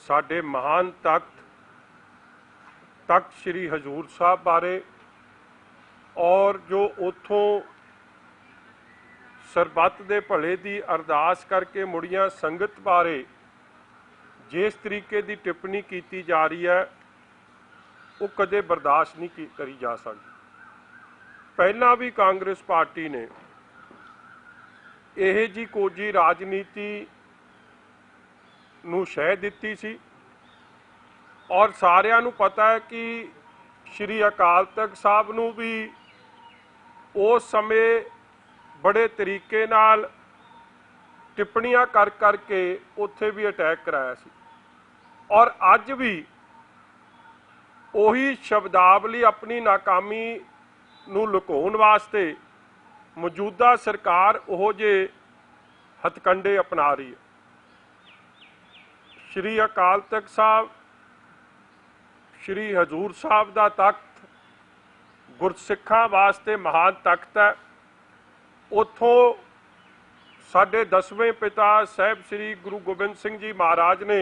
साडे महान तख्त श्री हजूर साहब बारे और जो उथों सरबत दे भले दी अरदास करके मुड़िया संगत बारे जिस तरीके की टिप्पणी की जा रही है वो कदे बर्दाश्त नहीं करी जा सकती। पहला भी कांग्रेस पार्टी ने यह जी कोजी राजनीति नूं शह दिती सी और सारिਆਂ ਨੂੰ पता है कि श्री अकाल तख्त साहब नूं भी उस समय बड़े तरीके नाल टिप्पणियां कर करके उत्थे भी अटैक कराया सी और अज भी उही शब्दावली अपनी नाकामी नूं लुकाउण वास्ते मौजूदा सरकार ओहो जे हथकंडे अपना रही है। श्री अकाल तख्त साहब श्री हजूर साहब का तख्त गुरसिखां वास्ते महान तख्त है। उथों साडे 10वें पिता साहब श्री गुरु गोबिंद सिंह जी महाराज ने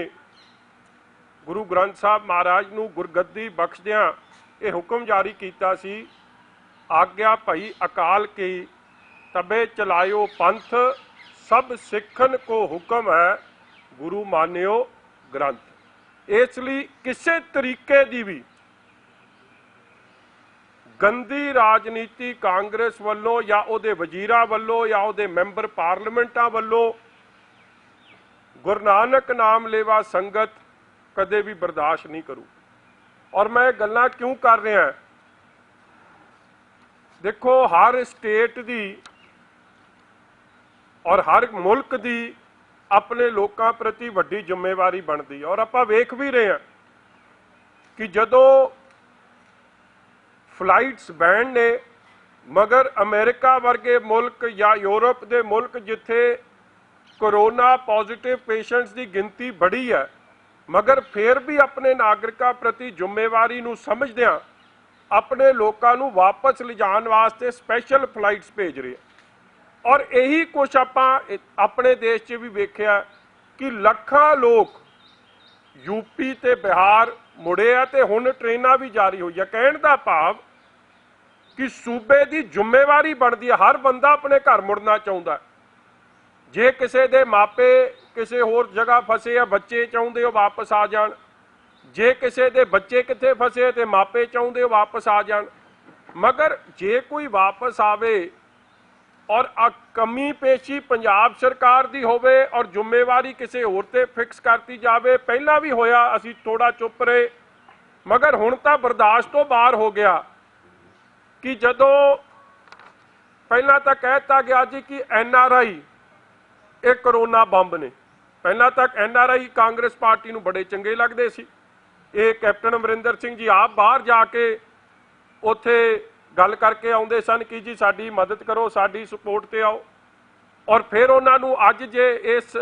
गुरु ग्रंथ साहब महाराज नूं गुरगद्दी बख्शदियां ये हुक्म जारी किया सी, आग्या भई अकाल की तबे चलायो पंथ, सब सिखन को हुक्म है गुरु मानियो ग्रंथ। इसलिए किसी तरीके की भी गंदी राजनीति कांग्रेस वालों या उहदे वजीरां वालों या उहदे मैंबर पार्लीमेंटां वालों गुरु नानक नाम लेवा संगत कदे भी बर्दाश्त नहीं करू। और मैं गल्लां क्यों कर रहा, देखो हर स्टेट दी और हर मुल्क दी अपने लोगों प्रति वड्डी जिम्मेवारी बनती है। और आपां वेख भी रहे हैं कि जदों फ्लाइट्स बैन ने मगर अमेरिका वर्गे मुल्क या यूरोप के मुल्क जिथे कोरोना पॉजिटिव पेशेंट्स की गिनती बढ़ी है मगर फिर भी अपने नागरिकों प्रति जिम्मेवारी नूं समझदियां अपने लोगों नूं वापस लिजाण वास्ते स्पैशल फ्लाइट्स भेज रहे हैं। और यही कुछ आपां अपने देश च भी वेख्या कि लखां लोग यूपी ते बिहार मुड़े आ ते हुण ट्रेनां भी जारी हुई है। कहण दा भाव कि सूबे की जिम्मेवारी बनती है, हर बंदा अपने घर मुड़ना चाहुंदा। जे किसी दे मापे किसी होर जगह फसे आ बच्चे चाहुंदे हो वापस आ जाण, जे किसी दे बच्चे कित्थे फसे ते मापे चाहुंदे हो वापस आ जाण। मगर जे कोई वापस आवे और कमी पेशी पंजाब सरकार दी होवे और जिम्मेवारी किसी होर ते फिक्स करती जावे, पहला भी होया असी थोड़ा चुप रहे मगर हुण तां बर्दाश्त तो बाहर हो गया कि जदों पहला तो कहता गया जी कि NRI एक करोना बंब ने। पहला तक NRI कांग्रेस पार्टी नूं बड़े चंगे लगते सी। ये कैप्टन अमरिंदर सिंह जी आप बाहर जाके उत्थे गल करके आउंदे सन कि जी साडी मदद करो, साडी सपोर्ट ते आओ। और फिर उन्हां नूं अज जे इस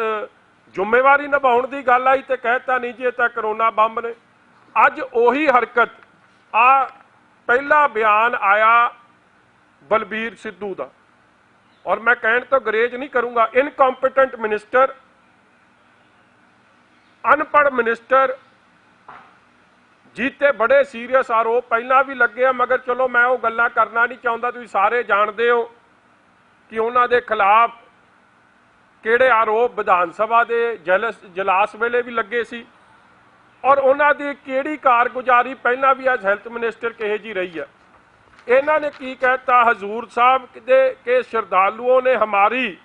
जिम्मेवारी निभाउण दी गल आई तो कहता नहीं जी ये तां करोना बंब ने। अज उही हरकत आ पहला बयान आया बलबीर सिद्धू का और मैं कहण तो गरेज नहीं करूंगा, इनकॉम्पिटेंट मिनिस्टर, अनपढ़ मिनिस्टर जीते बड़े सीरीयस आरोप पहला भी लगे हैं मगर चलो मैं वो गल्लां करना नहीं चाहता। तुसीं सारे जानते हो कि उन्हां दे खिलाफ किहड़े आरोप विधान सभा के जलास वेले भी लगे सी और उन्हां दी किहड़ी कारगुजारी पहला भी अज हैल्थ मिनिस्टर किहे जी रही है। इन्हां ने की कहता हजूर साहब के श्रद्धालुओं ने हमारी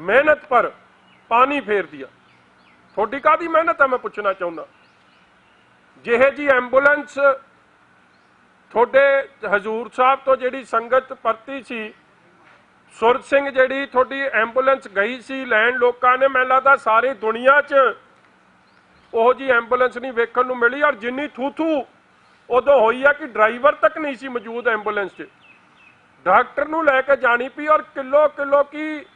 मेहनत पर पानी फेर दिया। थोड़ी काहदी मेहनत है मैं पूछना चाहुंदा। जिहे जी एंबूलेंस थोड़े हजूर साहब तो जिहड़ी संगत परती सी, सुर सिंह जिहड़ी थोड़ी एंबूलेंस गई सी लैण लोकां ने, मैनूं लगदा सारी दुनिया च ओह जी एंबूलेंस नहीं वेखण नूं मिली। और जिन्नी थू थू उदों होई है कि ड्राइवर तक नहीं सी मौजूद एंबूलेंस च, डॉक्टर नूं लैके जानी पई और किलो किलो की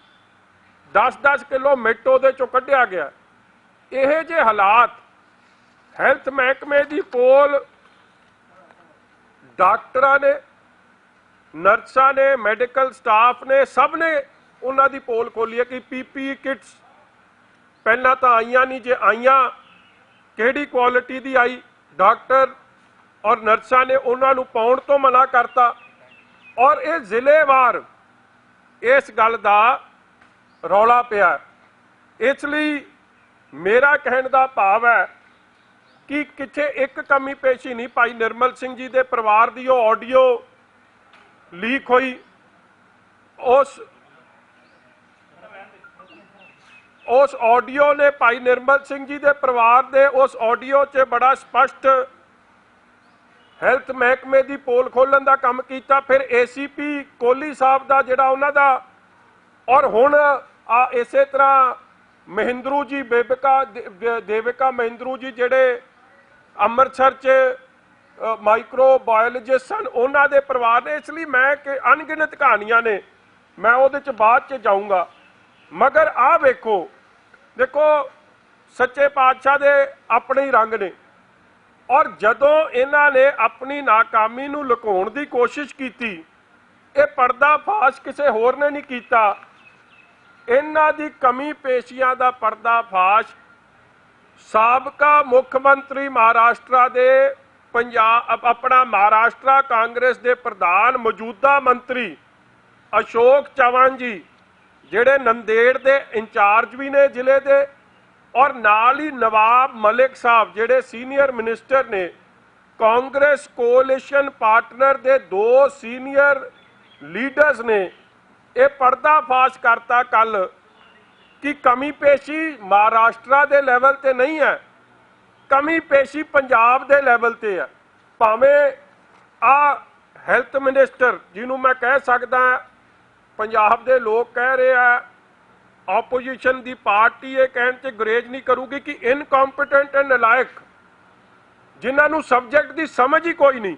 10-10 किलो मिट उहदे चों कढिया गया। इहे जे हालात हैल्थ महकमे की पोल डॉक्टरां ने, नर्सां ने, मैडिकल स्टाफ ने, सब ने उन्हां दी पोल खोली है कि PPE किट्स पहला तो आईयां नहीं, जे आईयां ਕਿਹੜੀ ਕੁਆਲਿਟੀ ਦੀ ਆਈ, ਡਾਕਟਰ ਔਰ ਨਰਸਾਂ ਨੇ ਉਹਨਾਂ ਨੂੰ ਪਾਉਣ ਤੋਂ ਮਨਾ ਕਰਤਾ। ਔਰ ਇਹ ਜ਼ਿਲ੍ਹੇਵਾਰ ਇਸ ਗੱਲ ਦਾ ਰੌਲਾ ਪਿਆ। ਇਸ ਲਈ ਮੇਰਾ ਕਹਿਣ ਦਾ ਭਾਵ ਹੈ ਕਿ ਕਿਤੇ ਇੱਕ ਕਮੀ ਪੇਸ਼ੀ ਨਹੀਂ। ਭਾਈ ਨਿਰਮਲ ਸਿੰਘ ਜੀ ਦੇ ਪਰਿਵਾਰ ਦੀ ਉਹ ਆਡੀਓ ਲੀਕ ਹੋਈ, ਉਸ ਆਡੀਓ ਨੇ ਭਾਈ ਨਿਰਮਲ ਸਿੰਘ ਜੀ ਦੇ ਪਰਿਵਾਰ ਦੇ ਉਸ ਆਡੀਓ 'ਚ ਬੜਾ ਸਪਸ਼ਟ ਹੈਲਥ ਮਹਿਕਮੇ ਦੀ ਪੋਲ ਖੋਲਣ ਦਾ ਕੰਮ ਕੀਤਾ। ਫਿਰ ਏਸੀਪੀ ਕੋਹਲੀ ਸਾਹਿਬ ਦਾ ਜਿਹੜਾ ਉਹਨਾਂ ਦਾ, ਔਰ ਹੁਣ ਇਸੇ ਤਰ੍ਹਾਂ ਮਹਿੰਦਰੂ ਜੀ ਦੇਵਿਕਾ ਮਹਿੰਦਰੂ ਜੀ ਜਿਹੜੇ ਅੰਮ੍ਰਿਤਸਰ 'ਚ ਮਾਈਕਰੋ ਬਾਇਓਲੋਜਿਸਟ ਸਨ, ਉਹਨਾਂ ਦੇ ਪਰਿਵਾਰ ਨੇ। ਇਸ ਲਈ ਮੈਂ ਕਿ ਅਣਗਿਣਤ ਕਹਾਣੀਆਂ ਨੇ, ਮੈਂ ਉਹਦੇ 'ਚ ਬਾਅਦ 'ਚ ਜਾਊਂਗਾ। ਮਗਰ ਆਹ ਦੇਖੋ ਸੱਚੇ ਪਾਤਸ਼ਾਹ ਦੇ ਆਪਣੇ ਹੀ ਰੰਗ ਨੇ। ਔਰ ਜਦੋਂ ਇਹਨਾਂ ਨੇ ਆਪਣੀ ਨਾਕਾਮੀ ਨੂੰ ਲੁਕਾਉਣ ਦੀ ਕੋਸ਼ਿਸ਼ ਕੀਤੀ, ਇਹ ਪਰਦਾਫਾਸ਼ ਕਿਸੇ ਹੋਰ ਨੇ ਨਹੀਂ ਕੀਤਾ। ਇਹਨਾਂ ਦੀ ਕਮੀ ਪੇਸ਼ੀਆਂ ਦਾ ਪਰਦਾਫਾਸ਼ ਸਾਬਕਾ ਮੁੱਖ ਮੰਤਰੀ ਮਹਾਰਾਸ਼ਟਰ ਦੇ ਆਪਣਾ ਮਹਾਰਾਸ਼ਟਰ ਕਾਂਗਰਸ ਦੇ ਪ੍ਰਧਾਨ ਮੌਜੂਦਾ ਮੰਤਰੀ ਅਸ਼ੋਕ ਚਵਾਨ ਜੀ, ਜਿਹੜੇ ਨੰਦੇੜ ਦੇ ਇੰਚਾਰਜ ਵੀ ਨੇ ਜ਼ਿਲ੍ਹੇ ਦੇ, ਔਰ ਨਾਲ ਹੀ ਨਵਾਬ ਮਲਿਕ ਸਾਹਿਬ ਜਿਹੜੇ ਸੀਨੀਅਰ ਮਿਨਿਸਟਰ ਨੇ, ਕਾਂਗਰਸ ਕੋalition ਪਾਰਟਨਰ ਦੇ 2 ਸੀਨੀਅਰ ਲੀਡਰਸ ਨੇ ਇਹ ਪਰਦਾਫਾਸ਼ ਕਰਤਾ ਕੱਲ ਕਿ ਕਮੀ ਪੇਸ਼ੀ ਮਹਾਰਾਸ਼ਟਰ ਦੇ ਲੈਵਲ ਤੇ ਨਹੀਂ ਹੈ, ਕਮੀ ਪੇਸ਼ੀ ਪੰਜਾਬ ਦੇ ਲੈਵਲ ਤੇ ਹੈ। ਭਾਵੇਂ ਆ ਹੈਲਥ ਮਿਨਿਸਟਰ ਜਿਹਨੂੰ ਮੈਂ ਕਹਿ ਸਕਦਾ, ਪੰਜਾਬ ਦੇ ਲੋਕ ਕਹਿ ਰਹੇ ਆ, ਆਪੋਜੀਸ਼ਨ ਦੀ ਪਾਰਟੀ ਇਹ ਕਹਿਣ 'ਚ ਗੁਰੇਜ਼ ਨਹੀਂ ਕਰੂਗੀ ਕਿ ਇਨਕੰਪੀਟੈਂਟ ਐਂਡ ਨਲਾਇਕ, ਜਿਨ੍ਹਾਂ ਨੂੰ ਸਬਜੈਕਟ ਦੀ ਸਮਝ ਹੀ ਕੋਈ ਨਹੀਂ,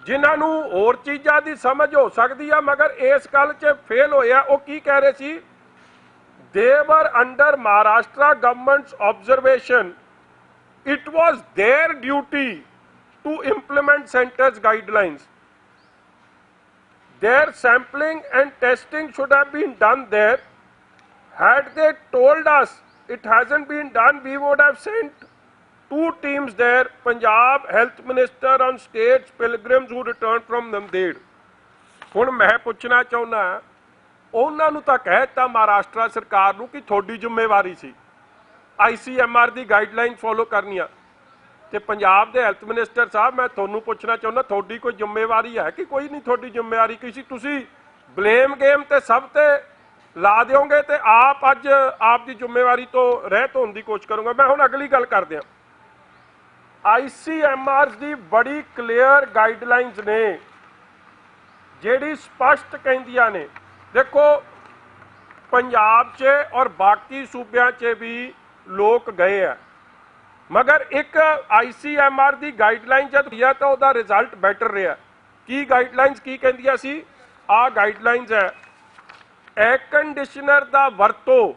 ਜਿਨ੍ਹਾਂ ਨੂੰ ਹੋਰ ਚੀਜ਼ਾਂ ਦੀ ਸਮਝ ਹੋ ਸਕਦੀ ਆ ਮਗਰ ਇਸ ਗੱਲ 'ਚ ਫੇਲ ਹੋਇਆ। ਉਹ ਕੀ ਕਹਿ ਰਹੇ ਸੀ? they were under Maharashtra government's observation. It was their duty to implement center's guidelines. Their sampling and testing should have been done there. Had they told us it hasn't been done, we would have sent 2 teams there. Punjab health minister on states pilgrims who returned from Nanded. ਹੁਣ ਮੈਂ ਪੁੱਛਣਾ ਚਾਹੁੰਦਾ, ਉਹਨਾਂ ਨੂੰ ਤਾਂ ਕਹਿ ਦਿੱਤਾ ਮਹਾਰਾਸ਼ਟਰ ਸਰਕਾਰ ਨੂੰ ਕਿ ਤੁਹਾਡੀ ਜ਼ਿੰਮੇਵਾਰੀ ਸੀ ICMR ਦੀ ਗਾਈਡਲਾਈਨ ਫੋਲੋ ਕਰਨੀਆਂ, ਤੇ ਪੰਜਾਬ ਦੇ ਹੈਲਥ ਮਿਨਿਸਟਰ ਸਾਹਿਬ ਮੈਂ ਤੁਹਾਨੂੰ ਪੁੱਛਣਾ ਚਾਹੁੰਦਾ, ਤੁਹਾਡੀ ਕੋਈ ਜ਼ਿੰਮੇਵਾਰੀ ਹੈ ਕਿ ਕੋਈ ਨਹੀਂ? ਤੁਹਾਡੀ ਜ਼ਿੰਮੇਵਾਰੀ ਕੀ ਸੀ? ਤੁਸੀਂ ਬਲੇਮ ਗੇਮ ਤੇ ਸਭ ਤੇ ਲਾ ਦਿਓਗੇ ਤੇ ਆਪ ਅੱਜ ਆਪ ਦੀ ਜ਼ਿੰਮੇਵਾਰੀ ਤੋਂ ਰਹਿਤ ਹੋਣ ਦੀ ਕੋਸ਼ਿਸ਼ ਕਰੂੰਗਾ। ਮੈਂ ਹੁਣ ਅਗਲੀ ਗੱਲ ਕਰਦੇ ਹਾਂ। ICMR ਦੀ ਬੜੀ ਕਲੀਅਰ ਗਾਈਡਲਾਈਨਸ ਨੇ ਜਿਹੜੀ ਸਪਸ਼ਟ ਕਹਿੰਦੀਆਂ ਨੇ, ਦੇਖੋ ਪੰਜਾਬ 'ਚ ਔਰ ਬਾਕੀ ਸੂਬਿਆਂ 'ਚ ਵੀ ਲੋਕ ਗਏ ਆ, ਮਗਰ ਇੱਕ ICMR ਦੀ ਗਾਈਡਲਾਈਨ ਜਦ ਹੋਈ ਤਾਂ ਉਹਦਾ ਰਿਜ਼ਲਟ ਬੈਟਰ ਰਿਹਾ। ਕੀ ਗਾਈਡਲਾਈਨਸ ਕੀ ਕਹਿੰਦੀਆਂ ਸੀ? ਆਹ ਗਾਈਡਲਾਈਨਸ ਹੈ, 에ਅਰ ਕੰਡੀਸ਼ਨਰ ਦਾ ਵਰਤੋਂ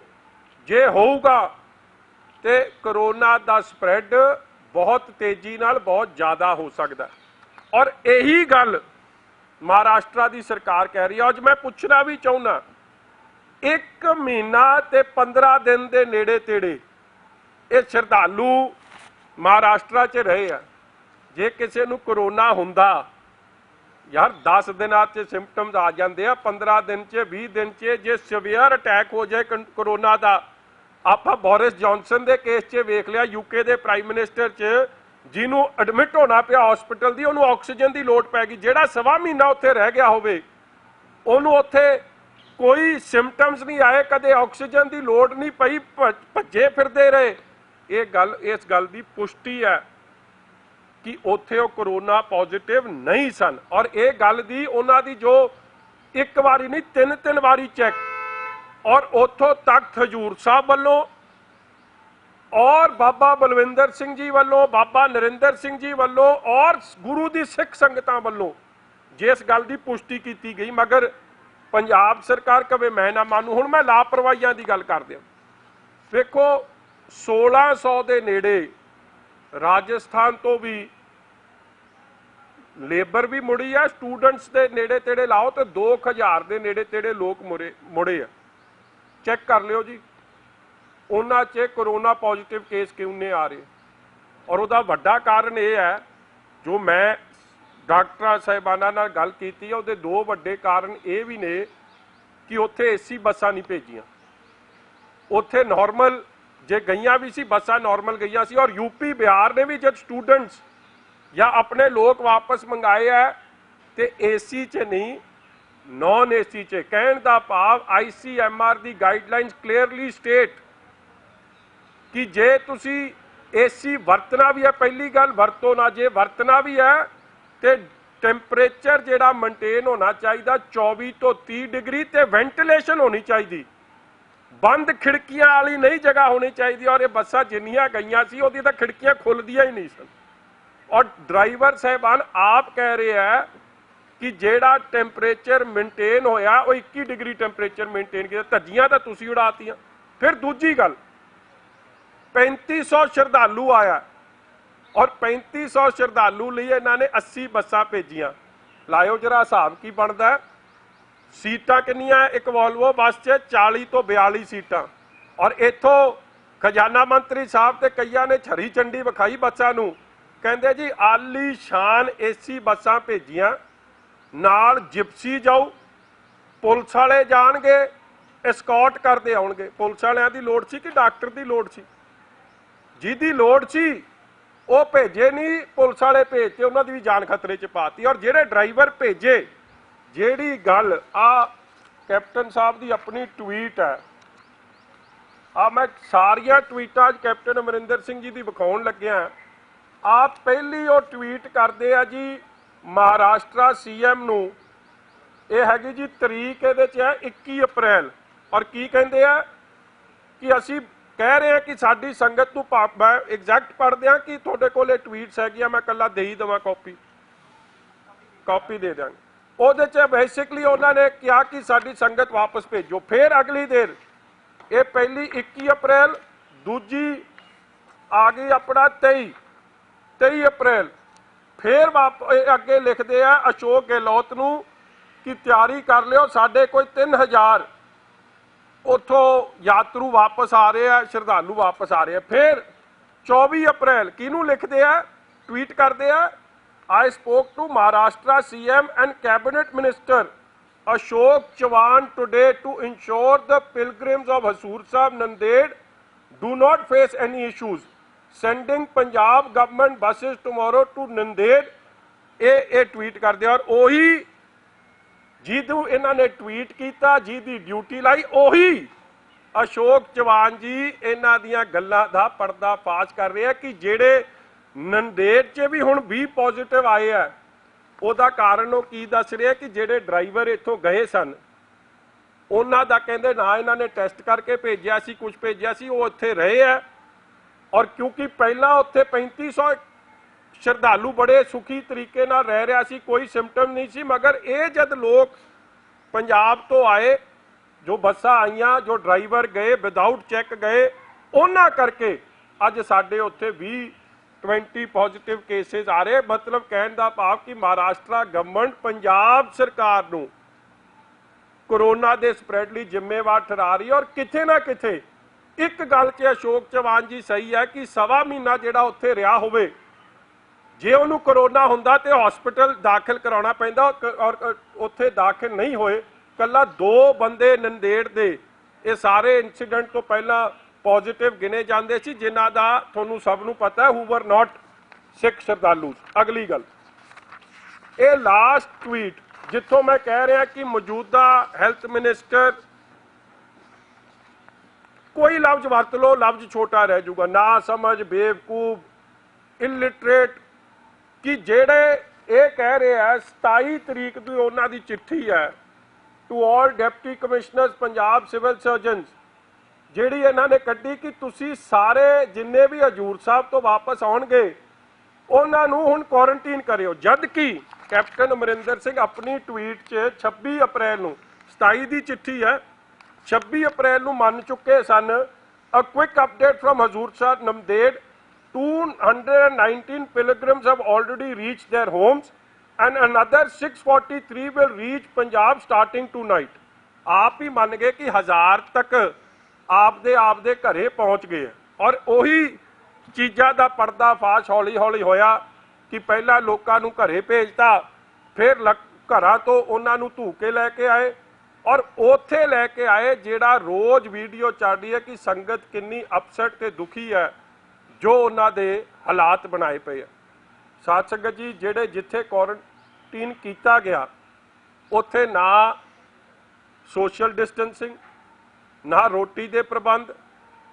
ਜੇ ਹੋਊਗਾ ਤੇ ਕਰੋਨਾ ਦਾ ਸਪਰੈਡ ਬਹੁਤ ਤੇਜ਼ੀ ਨਾਲ ਬਹੁਤ ਜ਼ਿਆਦਾ ਹੋ ਸਕਦਾ। ਔਰ ਇਹੀ ਗੱਲ ਮਹਾਰਾਸ਼ਟਰ ਦੀ ਸਰਕਾਰ ਕਹਿ ਰਹੀ ਹੈ। ਅੱਜ ਮੈਂ ਪੁੱਛਣਾ ਵੀ ਚਾਹੁੰਦਾ, 1 ਮਹੀਨਾ ਤੇ 15 ਦਿਨ ਦੇ ਨੇੜੇ ਤੇੜੇ ਇਹ ਸ਼ਰਧਾਲੂ ਮਹਾਰਾਸ਼ਟਰ 'ਚ ਰਹੇ ਆ। ਜੇ ਕਿਸੇ ਨੂੰ ਕਰੋਨਾ ਹੁੰਦਾ ਯਾਰ 10 ਦਿਨਾਂ 'ਚ ਸਿੰਪਟਮਸ ਆ ਜਾਂਦੇ ਆ, 15 ਦਿਨ 'ਚ 20 ਦਿਨ 'ਚ ਜੇ ਸੀਵੀਅਰ ਅਟੈਕ ਹੋ ਜਾਏ ਕਰੋਨਾ ਦਾ। ਆਪਾਂ ਬੋਰਿਸ ਜੌਨਸਨ ਦੇ ਕੇਸ 'ਚ ਵੇਖ ਲਿਆ, UK ਦੇ ਪ੍ਰਾਈਮ ਮਿਨਿਸਟਰ 'ਚ ਜਿਹਨੂੰ ਐਡਮਿਟ ਹੋਣਾ ਪਿਆ ਹਸਪੀਟਲ ਦੀ, ਉਹਨੂੰ ਆਕਸੀਜਨ ਦੀ ਲੋੜ ਪੈ ਗਈ। ਜਿਹੜਾ 1.25 ਮਹੀਨਾ ਉੱਥੇ ਰਹਿ ਗਿਆ ਹੋਵੇ ਉਹਨੂੰ ਉੱਥੇ ਕੋਈ ਸਿੰਪਟਮਸ ਨਹੀਂ ਆਏ, ਕਦੇ ਆਕਸੀਜਨ ਦੀ ਲੋੜ ਨਹੀਂ ਪਈ, ਭੱਜੇ ਫਿਰਦੇ ਰਹੇ। ਇਸ ਗੱਲ ਦੀ ਪੁਸ਼ਟੀ ਹੈ ਕਿ ਉੱਥੇ ਉਹ ਕਰੋਨਾ ਪੋਜ਼ਿਟਿਵ ਨਹੀਂ ਸਨ। ਔਰ ਇਹ ਗੱਲ ਦੀ ਉਹਨਾਂ ਦੀ ਜੋ ਇੱਕ ਵਾਰੀ ਨਹੀਂ 3 ਵਾਰੀ ਚੈੱਕ, ਔਰ ਉੱਥੋਂ ਤਖਤ ਹਜ਼ੂਰ ਸਾਹਿਬ ਵੱਲੋਂ ਔਰ ਬਾਬਾ ਬਲਵਿੰਦਰ ਸਿੰਘ ਜੀ ਵੱਲੋਂ, ਬਾਬਾ ਨਰਿੰਦਰ ਸਿੰਘ ਜੀ ਵੱਲੋਂ ਔਰ ਗੁਰੂ ਦੀ ਸਿੱਖ ਸੰਗਤਾਂ ਵੱਲੋਂ ਜਿਸ ਗੱਲ ਦੀ ਪੁਸ਼ਟੀ ਕੀਤੀ ਗਈ, ਮਗਰ ਪੰਜਾਬ ਸਰਕਾਰ ਕਵੇ ਮੈਂ ਨਾ ਮਾਨੂੰ। ਹੁਣ ਮੈਂ ਲਾਪਰਵਾਹੀਆਂ ਦੀ ਗੱਲ ਕਰਦੇ ਹਾਂ। ਵੇਖੋ 1600 ਦੇ ਨੇੜੇ ਰਾਜਸਥਾਨ ਤੋਂ ਵੀ ਲੇਬਰ ਵੀ ਮੁੜੀ ਆ, ਸਟੂਡੈਂਟਸ ਦੇ ਨੇੜੇ ਤੇੜੇ ਲਾਓ ਤੇ 2000 ਦੇ ਨੇੜੇ ਤੇੜੇ ਲੋਕ ਮੁੜੇ ਆ। ਚੈੱਕ ਕਰ ਲਿਓ ਜੀ। ਉਹਨਾਂ 'ਚ कोरोना पॉजिटिव केस क्यों नहीं आ रहे? और ਉਹਦਾ ਵੱਡਾ ਕਾਰਨ ਇਹ ਹੈ, ਜੋ ਮੈਂ ਡਾਕਟਰਾਂ ਸਾਹਿਬਾਨਾਂ ਨਾਲ ਗੱਲ ਕੀਤੀ ਹੈ, ਉਹਦੇ ਦੋ ਵੱਡੇ ਕਾਰਨ ਇਹ ਵੀ ਨੇ ਕਿ ਉੱਥੇ ਏਸੀ ਬੱਸਾਂ ਨਹੀਂ ਭੇਜੀਆਂ। ਉੱਥੇ ਨॉर्मल ਜੇ ਗਈਆਂ ਵੀ ਸੀ ਬੱਸਾਂ ਨॉर्मल ਗਈਆਂ ਸੀ, ਔਰ यूपी बिहार ने भी जब स्टूडेंट्स या अपने लोग वापस मंगाए है तो एसी च नहीं नॉन एसी च। कहने का भाव ICMR की गाइडलाइंस क्लीयरली स्टेट कि जे तुसी एसी वरतना भी है, पहली गल वरतो ना, जे वरतना भी है तो टैंपरेचर जिहड़ा मेनटेन होना चाहिए 24 तो 30 डिग्री ते वेंटिलेशन होनी चाहिए, बंद खिड़कियां वाली नहीं जगह होनी चाहिए। और ये बसां जिन्नियां गईयां सी उहदी तां खिड़कियां खुलदियां ही नहीं सन। और ड्राइवर साहबान आप कह रहे हैं कि जेड़ा टैंपरेचर मेनटेन होया वो 21 डिग्री टैंपरेचर मेनटेन किया, धज्जियां तां तुसीं उड़ातियां। फिर दूजी गल 3500 श्रद्धालु आया और 3500 श्रद्धालु लिए इन्होंने 80 बसां भेजियां। लायो जरा हिसाब की बनता है, सीटां कितनियां? एक वॉल्वो बस च 40 तो 42 सीटां। और इथों खजाना मंत्री साहब ते कईयां ने छरी चंडी विखाई बसां नूं, कहंदे जी आली शान एसी बसां भेजियां, नाल जिप्सी जाऊ, पुलिस वाले जाणगे, एस्कॉट करते आउणगे। पुलिस वालियां दी लोड़ सी कि डॉक्टर की लोड़ सी? जिहदी लोड़ सी वो भेजे नहीं, पुलिस वाले भेजते, उन्हां दी भी जान खतरे च पाती। और जिहड़े ड्राइवर भेजे, जिहड़ी गल आ कैप्टन साहब की अपनी ट्वीट है, मैं सारिया ट्वीटां कैप्टन अमरिंदर सिंह जी की विखाउण लग्या। आप पहली वो ट्वीट करते हैं जी महाराष्ट्र CM नूं, ये हैगी जी तरीक ये है 21 अप्रैल। और की कहते हैं कि असी कह रहे हैं कि साडी संगत नूं, मैं एग्जैक्ट पढ़ दियां कि तुहाडे कोल ट्वीट्स हैगियां, मैं कल्ला दे ही देवां, कॉपी दे देंगे। ਉਹਦੇ 'ਚ बेसिकली उन्होंने कहा कि साडी संगत वापस भेजो। फिर अगली देर ये पहली 21 अप्रैल, दूजी आ गई अपना 23 अप्रैल। फिर अगे लिखते हैं अशोक गहलोत नूं कि तैयारी कर लियो, साढ़े कोई 3000 उतों यात्रु वापस आ रहे हैं, श्रद्धालु वापस आ रहे हैं। फिर 24 अप्रैल किनू लिखते हैं, ट्वीट करते हैं, I spoke to Maharashtra CM and Cabinet Minister Ashok Chavan today to ensure the pilgrims of Hazur Sahib Nanded do not face any issues. Sending Punjab government buses tomorrow to Nanded। ये tweet कर दिया। और ओही जिदू इन्होंने tweet किया, जिदी duty लाई, ओही अशोक चौहान जी इन्हां दियां गल्लां दा पर्दा फाश कर रहे हैं कि जेड़े नंदेड़ च भी हुण 20 पॉजिटिव आए है। ਉਹਦਾ ਕਾਰਨ ਉਹ ਕੀ ਦੱਸ ਰਿਹਾ ਕਿ ਜਿਹੜੇ ਡਰਾਈਵਰ ਇੱਥੋਂ ਗਏ ਸਨ ਉਹਨਾਂ ਦਾ ਕਹਿੰਦੇ ਨਾ ਇਹਨਾਂ ਨੇ ਟੈਸਟ ਕਰਕੇ ਭੇਜਿਆ ਸੀ, ਕੁਝ ਭੇਜਿਆ ਸੀ, ਉਹ ਉੱਥੇ ਰਹੇ ਆ। ਔਰ ਕਿਉਂਕਿ ਪਹਿਲਾਂ ਉੱਥੇ 3500 ਸ਼ਰਧਾਲੂ ਬੜੇ ਸੁਖੀ ਤਰੀਕੇ ਨਾਲ ਰਹਿ ਰਿਹਾ ਸੀ, ਕੋਈ ਸਿੰਪਟਮ ਨਹੀਂ ਸੀ। ਮਗਰ ਇਹ ਜਦ ਲੋਕ ਪੰਜਾਬ ਤੋਂ ਆਏ, ਜੋ ਬੱਸਾਂ ਆਈਆਂ, ਜੋ ਡਰਾਈਵਰ ਗਏ ਵਿਦਆਊਟ ਚੈੱਕ ਗਏ, ਉਹਨਾਂ ਕਰਕੇ ਅੱਜ ਸਾਡੇ ਉੱਥੇ 20 पॉजिटिव केसेस आ रहे। मतलब कहने का भाव कि महाराष्ट्र गवर्नमेंट पंजाब सरकार नूं कोरोना के स्प्रैड लई जिम्मेवार ठहरा रही है। और किथे ना किथे एक गल च अशोक चौहान जी सही है कि सवा महीना जिहड़ा उत्थे रहा होवे, जे उहनूं कोरोना हुंदा ते हॉस्पिटल दाखिल कराउणा पैंदा, और उत्थे दाखिल नहीं होए। कल्ला 2 बंदे नंदेड़ दे ये सारे इंसीडेंट तो पहला पॉजिटिव गिने जाते सी, जिन्हां दा तुहानूं सब नूं पता है हू वर नॉट सिख श्रद्धालु। अगली गल ये लास्ट ट्वीट जिथों मैं कह रहा कि मौजूदा हैल्थ मिनिस्टर कोई लफ्ज वरत लो, लफ्ज छोटा रह जाऊगा, ना समझ, बेवकूफ, इलिटरेट, कि जेड़े ये कह रहे हैं 27 तरीक की उन्हां दी चिट्ठी है to all deputy commissioners Punjab civil surgeons, ਜਿਹੜੀ ਇਹਨਾਂ ਨੇ ਕੱਢੀ ਕਿ ਤੁਸੀਂ ਸਾਰੇ ਜਿੰਨੇ ਵੀ ਹਜੂਰ ਸਾਹਿਬ ਤੋਂ ਵਾਪਸ ਆਉਣਗੇ ਉਹਨਾਂ ਨੂੰ ਹੁਣ ਕੁਆਰੰਟਾਈਨ ਕਰਿਓ। ਜਦ ਕਿ ਕੈਪਟਨ ਅਮਰਿੰਦਰ ਸਿੰਘ ਆਪਣੀ ਟਵੀਟ 'ਚ 26 ਅਪ੍ਰੈਲ ਨੂੰ, 27 ਦੀ ਚਿੱਠੀ ਹੈ, 26 ਅਪ੍ਰੈਲ ਨੂੰ ਮੰਨ ਚੁੱਕੇ ਸਨ। ਅ quick update firm Hazur Sahib Nanded, 219 pilgrims have already reached their homes and another 643 will reach Punjab starting tonight। आप ही मान गए कि 1000 तक ਆਪਦੇ घरे पहुँच गए। और उही चीज़ां दा पर्दाफाश हौली हौली होया कि पहला लोकां नूं घरे भेजता, फिर घरां तो उन्हां नूं धू के लैके आए और उत्थे लैके आए जिहड़ा रोज़ वीडियो चल रही है कि संगत किन्नी अपसैट ते दुखी है जो उन्हां दे हालात बनाए पे है। साध संगत जी, जिहड़े जिथे क्वारंटीन किया गया उत्थे ना सोशल डिस्टेंसिंग, ना रोटी दे प्रबंध,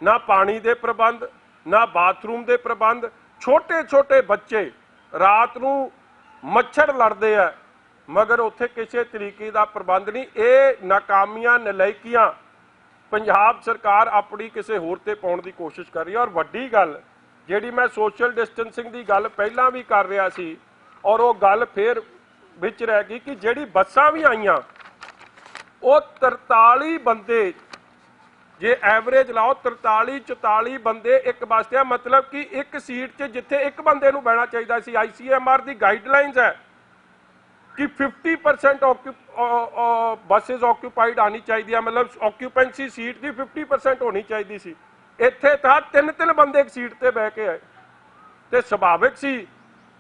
ना पानी दे प्रबंध, ना बाथरूम दे प्रबंध। छोटे छोटे बच्चे रात नूं मच्छर लड़ते हैं मगर उत्थे किसी तरीके का प्रबंध नहीं। ये नाकामियां नलायकियां पंजाब सरकार अपनी किसी होर ते पाउण दी कोशिश कर रही है। और वड्डी गल जिहड़ी मैं सोशल डिस्टेंसिंग की गल पहलां भी कर रहा सी और वो गल फिर विच रह गई कि जिहड़ी बसां भी आईयां वो 43 बंदे, जे एवरेज लाओ 43-44 बंदे एक बस से, मतलब कि एक सीट से जिथे एक बंदे नूं बहना चाहिए सी। ICMR की गाइडलाइंस है कि 50% बसेज ऑक्यूपाइड आनी चाहिए, मतलब ऑक्यूपेंसी सीट की 50% होनी चाहिए सी। इत्थे था 3-3 बंदे एक सीट ते बह के आए तो सुभाविक सी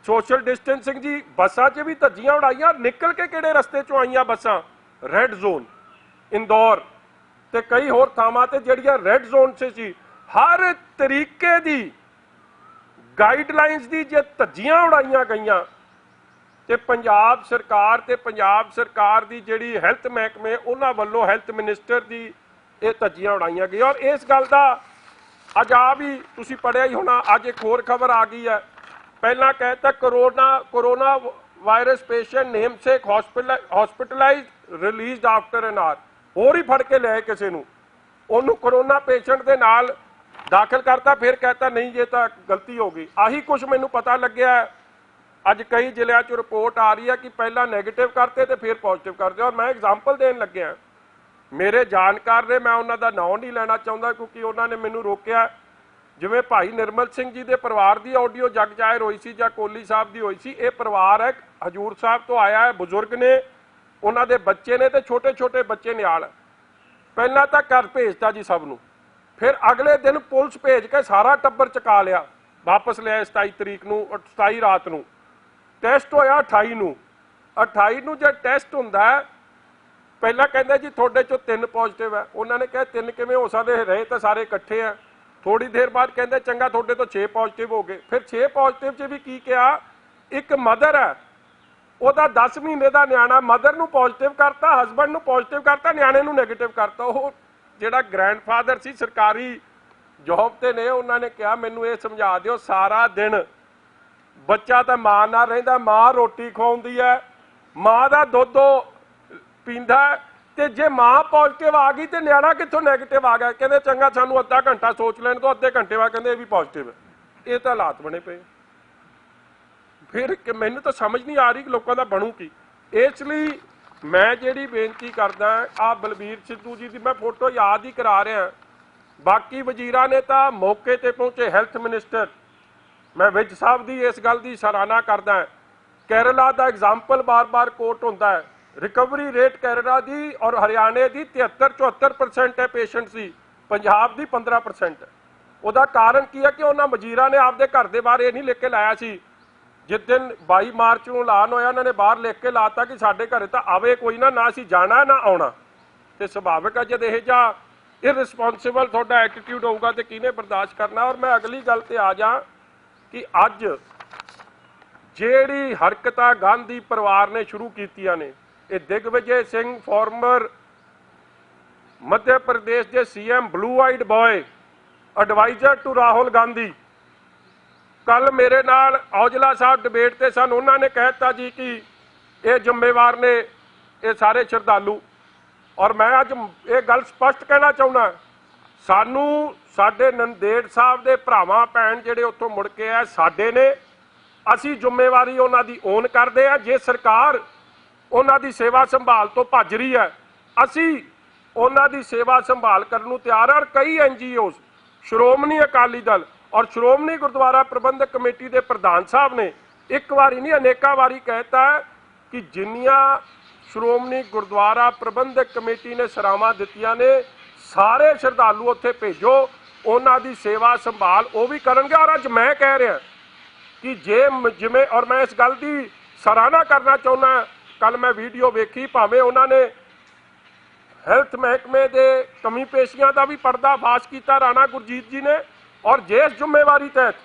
सोशल डिस्टेंसिंग जी। बसां 'च भी धज्जियां उड़ाइयां, निकल के किहड़े रस्ते चों आईयां बसां? रैड जोन इंदौर ते कई होर थावां ते जिहड़ियां रैड जोन से सी। हर तरीके दी गाइडलाइंस दी जे धज्जियां उड़ाइयां गईयां ते पंजाब सरकार दी जिहड़ी हैल्थ महकमे उन्हां वल्लों हैल्थ मिनिस्टर दी ये धज्जियां उड़ाइयां गईयां। और इस गल दा अज आ भी तुसीं पढ़िया ही होना, अज एक होर खबर आ गई है। पहला कहता corona virus patient namesake hospitalise release after an hour, होर ही फड़ के ले किसी नूं, उन्होंने कोरोना पेशेंट के नाल दाखिल करता, फिर कहता नहीं ये तो गलती हो गई। आही कुछ मैनू पता लग्या अज कई जिलों चो रिपोर्ट आ रही है कि पहला नैगेटिव करते तो फिर पॉजिटिव करते। और मैं एग्जाम्पल देन लग्या, मेरे जानकार ने, मैं उन्होंने नाम नहीं लेना चाहता क्योंकि उन्होंने मैनू रोकया, जिवें भाई निर्मल सिंह जी के परिवार की ऑडियो जग जाहिर हुई सी जां कोहली साहब की हुई सी। ये परिवार है हजूर साहब तो आया है, बुजुर्ग ने, उन्होंने बच्चे ने तो छोटे छोटे बच्चे नियाल। पहला तो घर भेजता जी सब नूं, फिर अगले दिन पुलिस भेज के सारा टब्बर चुका लिया, वापस लिया 27 तरीक नूं, 27 रात नूं। टैसट होया 28 नूं, 28 नूं जब टैसट हुंदा है, पहला कहंदे जी थोड़े चो 3 पॉजिटिव है। उन्होंने कहा 3 किवें हो सकते, रहे तो सारे इकट्ठे हैं। थोड़ी देर बाद कहंदे चंगा थोड़े तो 6 पॉजिटिव हो गए। फिर 6 पॉजिटिव च भी की कहा, एक मदर है ਉਹਦਾ 10 महीने का ਨਿਆਣਾ, मदर ਨੂੰ पॉजिटिव करता, हसबैंड ਨੂੰ पॉजिटिव करता, ਨਿਆਣੇ ਨੂੰ ਨੈਗੇਟਿਵ करता। ਉਹ ਜਿਹੜਾ ग्रैंडफादर ਸੀ सरकारी जॉब ਤੇ ਨੇ, ਉਹਨਾਂ ਨੇ ਕਿਹਾ ਮੈਨੂੰ ਇਹ ਸਮਝਾ ਦਿਓ, ਸਾਰਾ दिन ਬੱਚਾ ਤਾਂ ਮਾਂ ਨਾਲ ਰਹਿੰਦਾ, ਮਾਂ ਰੋਟੀ ਖਵਾਉਂਦੀ ਹੈ, ਮਾਂ ਦਾ ਦੁੱਧ ਪੀਂਦਾ, ਤੇ ਜੇ ਮਾਂ ਪੋਜ਼ਿਟਿਵ ਆ गई तो ਨਿਆਣਾ ਕਿੱਥੋਂ ਨੈਗੇਟਿਵ ਆ ਗਿਆ। ਕਹਿੰਦੇ ਚੰਗਾ ਸਾਨੂੰ ਅੱਧਾ ਘੰਟਾ ਸੋਚ ਲੈਣ ਤੋਂ, ਅੱਧੇ ਘੰਟੇ ਬਾਅਦ ਕਹਿੰਦੇ ਇਹ ਵੀ पॉजिटिव है। ਇਹ ਤਾਂ ਹਾਲਾਤ ਬਣੇ ਪਏ। फिर मैनू तो समझ नहीं आ रही कि लोगों का बनू की। इसलिए मैं जी बेनती करदा, आ बलबीर सिद्धू जी की मैं फोटो याद ही करा रहा, बाकी वजीरां ने तो मौके पर पहुँचे, हैल्थ मिनिस्टर मैं विज साहब की इस गल की सराहना करदा। केरला का एग्जाम्पल बार बार कोट होता है, रिकवरी रेट केरला की और हरियाणे की 73-74% है पेशेंट सी, पंजाब की 15%। उसका कारण की है कि उन्होंने वजीरां ने आपके घर के बाहर ये नहीं लिख के लाया सी। जिस दिन 22 मार्च को ऐलान होया, उन्होंने बाहर लिख के लाता कि साढ़े घरे तो आवे कोई ना, ना असीं जाना ना आना। तो सुभाविक है जब यह जा इररिस्पोंसिबल थोड़ा एटीट्यूड होगा तो किने बर्दाश्त करना। और मैं अगली गल ते आ जा कि अज जिहड़ी हरकत गांधी परिवार ने शुरू कीतियां ने, ये दिग्विजय सिंह फॉर्मर मध्य प्रदेश के CM blue eyed boy adviser to Rahul Gandhi, कल मेरे नाल औजला साहब डिबेट ते सन, उन्होंने कहता जी कि ये जिम्मेवार ने ये सारे श्रद्धालु। और मैं अज ये गल स्पष्ट कहना चाहना, सानू साडे नंदेड़ साहब के भरावां भैन जिहड़े उत्थों मुड़ के आ साडे ने, असी जिम्मेवारी उन्हां दी ओन करदे आ। जे सरकार उन्हां दी सेवा संभाल तो भज रही है, असी उन्हां दी सेवा संभाल करन नूं तैयार। और कई NGOs, श्रोमणी अकाली दल और श्रोमणी गुरुद्वारा प्रबंधक कमेटी के प्रधान साहब ने एक बारी नहीं अनेका बारी कहता है कि जिन्नियां श्रोमणी गुरुद्वारा प्रबंधक कमेटी ने सरावां दित्तियां ने, ਸਾਰੇ ਸ਼ਰਧਾਲੂ ਉੱਥੇ ਭੇਜੋ, ਉਹਨਾਂ ਦੀ ਸੇਵਾ ਸੰਭਾਲ ਉਹ ਵੀ ਕਰਨਗੇ। ਔਰ ਅੱਜ ਮੈਂ ਕਹਿ ਰਿਹਾ ਕਿ ਜਿਵੇਂ ਔਰ ਮੈਂ ਇਸ ਗੱਲ ਦੀ ਸਰਾਹਨਾ ਕਰਨਾ ਚਾਹੁੰਦਾ, ਕੱਲ ਮੈਂ ਵੀਡੀਓ ਵੇਖੀ, ਭਾਵੇਂ ਉਹਨਾਂ ਨੇ ਹੈਲਥ ਮਹਿਕਮੇ ਦੇ ਕਮੀ ਪੇਸ਼ੀਆਂ ਦਾ ਵੀ ਪਰਦਾਫਾਸ਼ ਕੀਤਾ ਰਾਣਾ ਗੁਰਜੀਤ ਜੀ ਨੇ, ਔਰ ਜਿਸ ਜ਼ਿੰਮੇਵਾਰੀ ਤਹਿਤ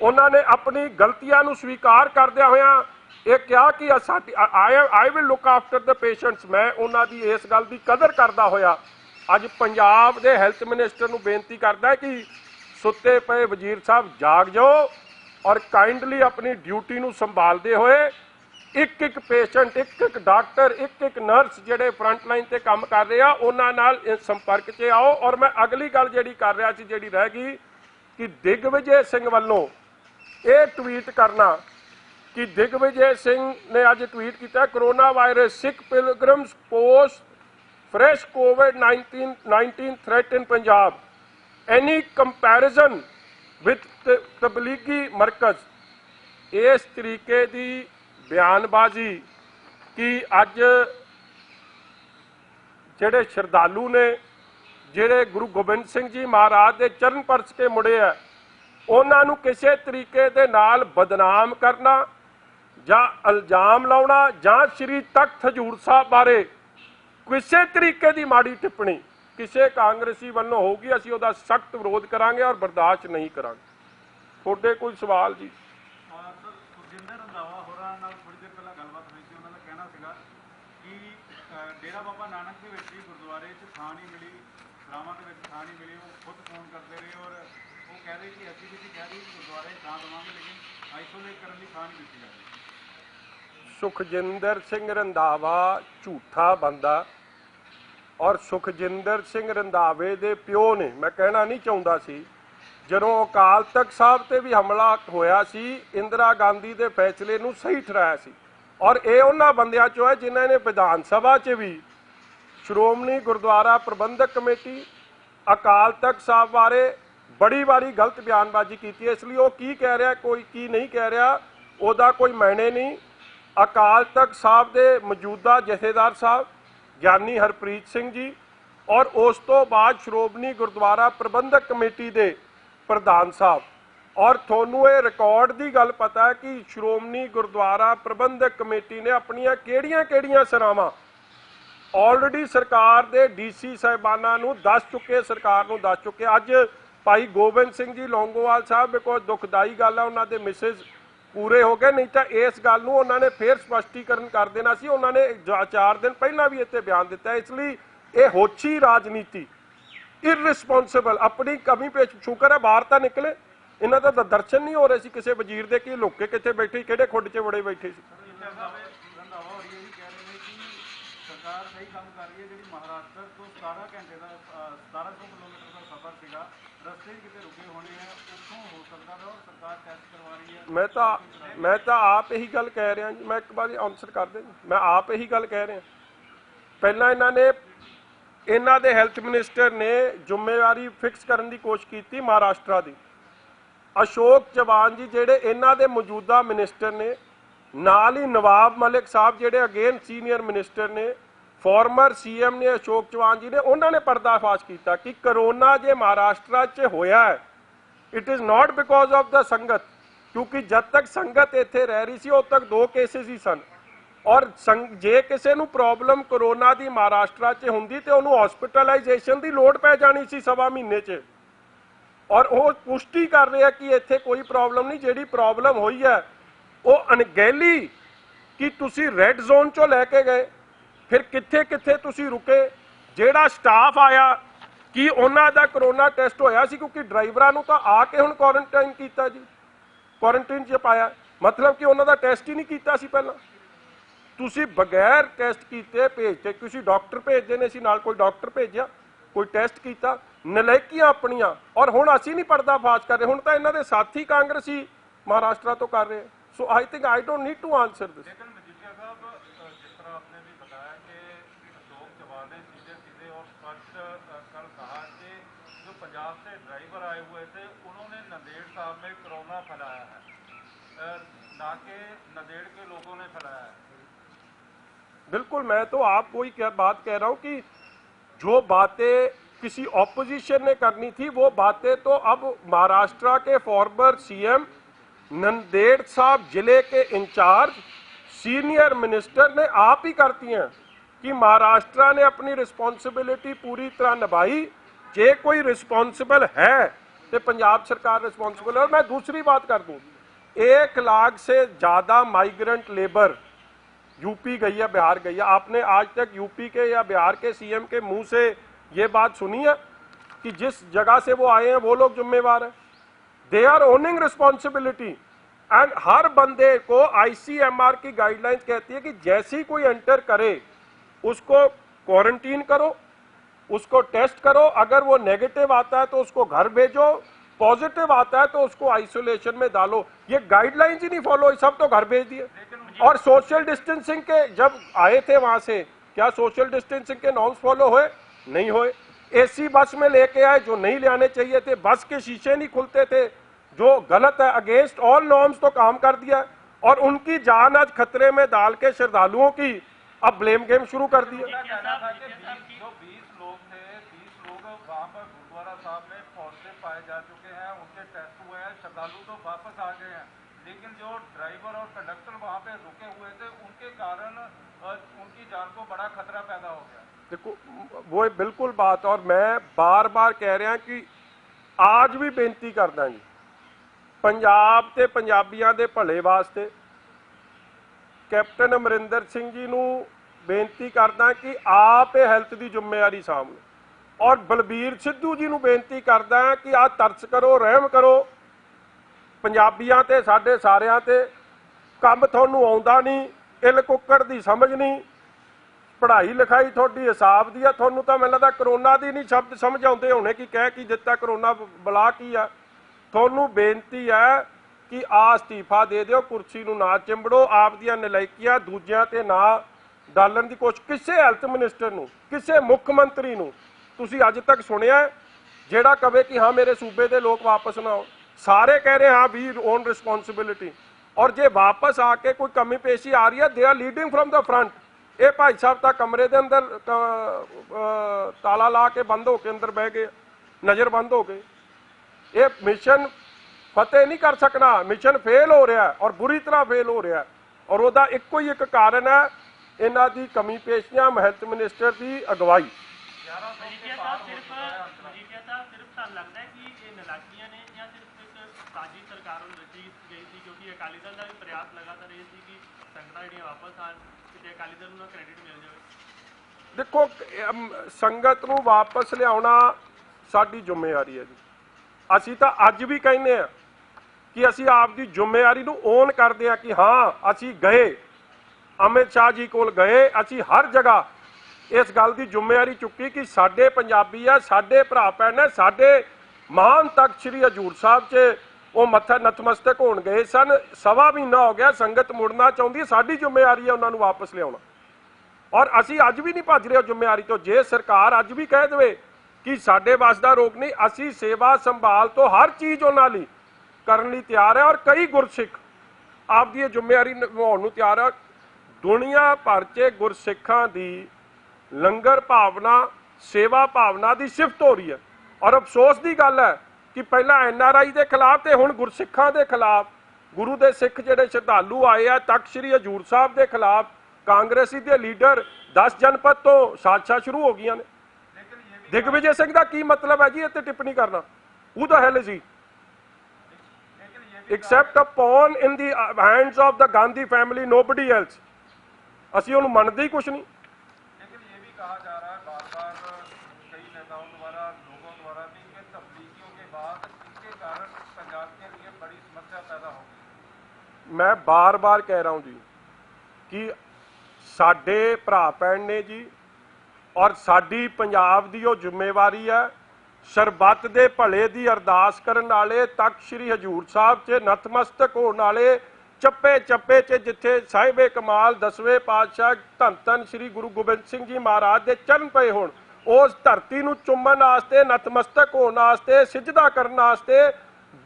ਉਹਨਾਂ ਨੇ ਆਪਣੀ ਗਲਤੀਆਂ ਨੂੰ ਸਵੀਕਾਰ ਕਰਦਿਆਂ ਹੋਇਆਂ ਇਹ ਕਿਹਾ ਕਿ ਸਾਡੀ I will look after the patients. ਮੈਂ ਉਹਨਾਂ ਦੀ ਇਸ ਗੱਲ ਦੀ ਕਦਰ ਕਰਦਾ ਹੋਇਆ ਅੱਜ ਪੰਜਾਬ ਦੇ ਹੈਲਥ ਮਿਨਿਸਟਰ ਨੂੰ ਬੇਨਤੀ ਕਰਦਾ ਕਿ ਸੁੱਤੇ ਪਏ ਵਜ਼ੀਰ ਸਾਹਿਬ ਜਾਗ ਜਾਓ ਔਰ ਕਾਈਂਡਲੀ ਆਪਣੀ ਡਿਊਟੀ ਨੂੰ ਸੰਭਾਲਦੇ ਹੋਏ ਇੱਕ ਇੱਕ ਪੇਸ਼ੈਂਟ, ਇੱਕ ਇੱਕ ਡਾਕਟਰ, ਇੱਕ ਇੱਕ ਨਰਸ ਜਿਹੜੇ ਫਰੰਟ ਲਾਈਨ ਤੇ ਕੰਮ ਕਰ ਰਹੇ ਆ ਉਹਨਾਂ ਨਾਲ ਸੰਪਰਕ 'ਚ ਆਓ। ਔਰ ਮੈਂ ਅਗਲੀ ਗੱਲ ਜਿਹੜੀ ਕਰ ਰਿਹਾ ਸੀ, ਜਿਹੜੀ ਰਹਿ ਗਈ, ਕਿ ਦਿਗਵਿਜੇ ਸਿੰਘ ਵੱਲੋਂ ਇਹ ਟਵੀਟ ਕਰਨਾ ਕਿ ਦਿਗਵਿਜੇ ਸਿੰਘ ਨੇ ਅੱਜ ਟਵੀਟ ਕੀਤਾ, corona virus Sikh pilgrims post fresh COVID-19 threat in Punjab. Any comparison with Tablighi Markaz? इस तरीके की बयानबाजी कि अज जेडे श्रद्धालु ने जेडे गुरु गोबिंद सिंह जी महाराज के चरण परस के मुड़े है, उन्होंने किसी तरीके दे नाल बदनाम करना जां इल्जाम लाउना जां श्री तख्त हजूर साहब बारे किसी तरीके की माड़ी टिप्पणी किसी कांग्रेसी वालों होगी, असीं उहदा सख्त विरोध करांगे और बर्दाश्त नहीं करांगे। थोड़े कोई सवाल जी? सर सुखजिंदर रंधावा होरां नाल थोड़ी देर पहला गलबात हुई सी, उन्हां दा कहना सीगा कि डेरा बाबा नानक दे विच भी गुरुद्वारे 'च थां नहीं मिली, सरावां दे विच थां नहीं मिली। वो खुद फोन करते रहे और वो कह रहे कि असीं भी कह रही कि गुरुद्वारे थां देवांगे लेकिन आइसोलेट करने की थां नहीं दित्ती जा रही। सुखजिंदर सिंह रंधावा झूठा बंदा और सुखजिंदर सिंह रंधावे दे प्यो ने, मैं कहना नहीं चाहता सी, ਜਦੋਂ अकाल तख्त साहब ते भी हमला होया सी, इंदिरा गांधी दे फैसले नूं सही ठहराया सी। और ये उन्हां बंदियां चों है जिन्हां ने विधान सभा च भी श्रोमणी गुरुद्वारा प्रबंधक कमेटी अकाल तख्त साहब बारे बड़ी बारी गलत बयानबाजी की है। इसलिए वो की कह रहा कोई की नहीं कह रहा ਉਹਦਾ कोई मायने नहीं। अकाल तख्त साहब दे मौजूदा जथेदार साहब ਗਿਆਨੀ ਹਰਪ੍ਰੀਤ ਸਿੰਘ ਜੀ और उस तो बाद श्रोमणी गुरुद्वारा प्रबंधक कमेटी के प्रधान साहब। और थोनू ये रिकॉर्ड की गल पता है कि श्रोमणी गुरुद्वारा प्रबंधक कमेटी ने अपनियां किहड़ियां सरावां ऑलरेडी सरकार के DC साहिबाना नूं दस चुके, सरकार नूं दस चुके। अज भाई गोबिंद सिंह जी लौंगोवाल साहब बिल्कुल दुखदाई गल है, उन्होंने मिसिज पूरे हो गए, नहीं तो इस गल नूं उन्होंने फिर स्पष्टीकरण कर देना सी। उन्होंने 4 दिन पहला भी इत्थे बयान दिता है। इसलिए ये होछी राजनीति इररिस्पॉन्सिबल अपनी कमी पेश, शुक्र है बाहर तो निकले, इन्हों का दर्शन नहीं हो रहे सी किसी वजीर के कि लुके कितने बैठे, किहड़े खुड च बड़े बैठे सी। सरकार सही काम कर रही है, जी महाराष्ट्र तो 17 घंटे का 1700 किलोमीटर का सफर सीगा, रस्ते कितने रुके होने हैं, उत्थों हो सकता है और सरकार टेस्ट करवा रही है। मैं तो आप यही गल कह रहा जी, मैं एक बार आंसर कर दें, मैं आप यही गल कह रहा। पहला इन्हों दे हैल्थ मिनिस्टर ने जिम्मेवारी फिक्स करने की कोशिश की महाराष्ट्र की। अशोक चौहान जी जेडे इन्हों दे मौजूदा मिनिस्टर ने, नाल ही नवाब मलिक साहब जेडे अगेन सीनियर मिनिस्टर ने, फॉर्मर CM ने अशोक चौहान जी ने, उन्होंने पर्दाफाश किया कि करोना जे महाराष्ट्र च होया है, it is not because of the संगत, क्योंकि जब तक संगत इत्थे रह रही सी उद तक 2 केसिस ही सन। और जे किसी नूं प्रॉब्लम कोरोना की महाराष्ट्र च हुंदी ते उहनूं हॉस्पिटलाइजेशन की लोड़ पै जानी सी 1.25 महीने च। और वो पुष्टि कर रहे हैं कि इत्थे कोई प्रॉब्लम नहीं, जिहड़ी प्रॉब्लम हुई है वो अणगहली कि तुसी रेड जोन चो लैके गए, फिर कित्थे कित्थे तुसी रुके, जिहड़ा स्टाफ आया कि उन्हां दा कोरोना टेस्ट होया सी, क्योंकि ड्राइवरां नूं तां आके हुण क्वारंटाइन कीता जी, क्वारंटाइन च पाया, मतलब कि उन्हां दा टेस्ट ही नहीं कीता सी। पहलां तुसी बगैर टेस्ट कीते भेजते, तुसी डॉक्टर भेजदे ने, असीं नाल कोई डॉक्टर भेजिया, कोई टेस्ट किया, नलायकियां अपनियां। और हुण असीं नहीं पर्दाफाश कर रहे, हुण तां इन्हां दे साथी कांग्रेसी महाराष्ट्र तो कर रहे हैं। So I think I don't need to answer this. लेकिन मजीठिया साहब, जिस तरह आपने भी बताया कि अशोक चौहान ने सीधे और स्पष्ट कल कहा कि जो पंजाब से ड्राइवर आए हुए थे उन्होंने नांदेड़ साहब में कोरोना फैलाया है, ना कि नांदेड़ के लोगों ने फैलाया है। बिल्कुल, मैं तो आपको ही बात कह रहा हूं कि जो बातें किसी ऑपोजिशन ने करनी थी, वो बातें तो अब महाराष्ट्र के फॉर्मर सीएम नंदेड़ साहब, जिले के इंचार्ज सीनियर मिनिस्टर ने आप ही करती हैं कि महाराष्ट्र ने अपनी रिस्पॉन्सिबिलिटी पूरी तरह निभाई। जे कोई रिस्पॉन्सिबल है तो पंजाब सरकार रिस्पॉन्सिबल है। और मैं दूसरी बात कर दूं, 1 लाख से ज़्यादा माइग्रेंट लेबर यूपी गई है, बिहार गई है। आपने आज तक यूपी के या बिहार के सीएम के मुंह से ये बात सुनी है कि जिस जगह से वो आए हैं वो लोग जिम्मेवार हैं? They are owning responsibility. And हर बंदे को आईसीएमआर की गाइडलाइंस कहती है कि जैसे ही कोई एंटर करे उसको क्वारंटीन करो, उसको टेस्ट करो, अगर वो नेगेटिव आता है तो उसको घर भेजो, पॉजिटिव आता है तो उसको आइसोलेशन में डालो। ये गाइडलाइंस ही नहीं फॉलो, सब तो घर भेज दिए। और सोशल डिस्टेंसिंग के जब आए थे वहां से, क्या सोशल डिस्टेंसिंग के नॉर्म्स फॉलो हुए? नहीं हुए। एसी बस में लेके आए जो नहीं ले आने चाहिए थे, बस के शीशे नहीं खुलते थे, जो गलत है, अगेंस्ट ऑल नॉर्म्स तो काम कर दिया। और उनकी जान आज खतरे में डाल के श्रद्धालुओं की अब ब्लेम गेम शुरू कर दिया। जो 20 लोग थे, 20 लोग वहाँ पर गुरुद्वारा साहब में पॉजिटिव पाए जा चुके हैं, उनके टेस्ट हुए हैं, श्रद्धालु तो वापस आ गए हैं, लेकिन जो ड्राइवर और कंडक्टर वहाँ पे रुके हुए थे उनके कारण उनकी जान को बड़ा खतरा पैदा हो गया। देखो वो बिल्कुल बात, और मैं बार बार कह रहा कि आज भी बेनती करदा जी, पंजाब ते पंजाबियों के भले वास्ते कैप्टन अमरिंदर सिंह जी नूं बेनती करदा कि आप हैल्थ की जिम्मेवारी सामने, और बलबीर सिद्धू जी नूं बेनती करदा कि आ तरस करो, रहम करो पंजाबियों ते, साडे सारियां ते। काम तुहानूं आउंदा नहीं, इल कुक्कड़ दी समझ नहीं, पढ़ाई लिखाई थोड़ी हिसाब दी है, तुहानूं तां मैनूं लगदा करोना दी नहीं शब्द समझ आउंदे होणे कि कह की दित्ता, करोना बला की आ। तुहानूं बेनती है कि आ अस्तीफा दे दिओ, कुर्सी नूं ना चिंबड़ो, आप दियां नलायकीआं दूजिआं ते ना डालण दी कोशिश। किसे हैल्थ मिनिस्टर नूं, किसे मुख मंत्री नूं तुसीं अज तक सुनिआ जिहड़ा कहे कि हाँ मेरे सूबे दे लोग वापस ना आओ? सारे कह रहे हाँ वी ओन रिस्पॉन्सिबिलिटी। और जे वापस आके कोई कमी पेशी आ रही है, they are leading from the front. ये भाई साहब तो कमरे के अंदर ताला ला के बंद होके अंदर बह गए, नज़र बंद हो गए। ये मिशन फतेह नहीं कर सकना, मिशन फेल हो रहा है और बुरी तरह फेल हो रहा है। और वह एको ही एक कारण है, इन्हां दी कमी पेशियां हेल्थ मिनिस्टर की अगवाई। देखो संगत नूं वापस लियाउणा साडी जिम्मेवारी है जी। असीं तां अज भी कहने आ कि असीं आपदी जिम्मेवारी नूं ओन करदे आ कि हाँ असीं गए, अमित शाह जी कोल गए, असीं हर जगह इस गल की जिम्मेवारी चुकी कि साडे पंजाबी आ, साडे भरा भैन, साडे महान तख्त श्री हजूर साहब च वो मत्था नतमस्तक होण गए सन। 1.25 महीना हो गया, संगत मुड़ना चाहुंदी, साडी जिम्मेवारी है उन्हां नूं वापस लियाउणा। और असीं अज भी नहीं भज रहे जिम्मेवारी तो। जे सरकार अज भी कह देवे कि साडे वस दा रोग नहीं, असीं सेवा संभाल तो हर चीज़ उन्हां लई करन लई तैयार है। और कई गुरसिख आपदी जिम्मेवारी निभाउण नूं तैयार है। दुनिया भर च गुरसिखां दी लंगर भावना, सेवा भावना की सिफत हो रही है। और अफसोस की गल है कि पहला NRI के खिलाफ तो हुण गुरसिखां के खिलाफ, गुरु के सिख जिहड़े श्रद्धालु आए आ तख्त श्री हजूर साहब के खिलाफ कांग्रेसी के लीडर 10 जनपद तो साजिशां शुरू हो गई ने। दिग्विजय सिंह का की मतलब है जी इत्ते टिप्पणी करना? Who the hell is he except a pawn in the hands of the Gandhi family, nobody else. असीं उहनूं मनदे ही कुछ नहीं। लेकिन ये भी कहा जा रहा है बार-बार कई नेताओं द्वारा, लोगों द्वारा भी कि तब्लीगियों के बाद इसके कारण पंजाब के लिए बड़ी समस्या पैदा हो गई। मैं बार बार कह रहा हूं जी कि साडे भरा भैन ने जी, और साडी पंजाब दी ओह जिम्मेवारी है सरबत दे भले दी अरदास करन वाले, तख्त श्री हजूर साहब च नतमस्तक होण वाले, चप्पे चप्पे च जिथे साहिबे कमाल 10वें पातशाह धन धन श्री गुरु गोबिंद सिंह जी महाराज के चरण पे होण, उस धरती नूं चुम्मण वास्ते, नतमस्तक होण वास्ते, सिजदा करन वास्ते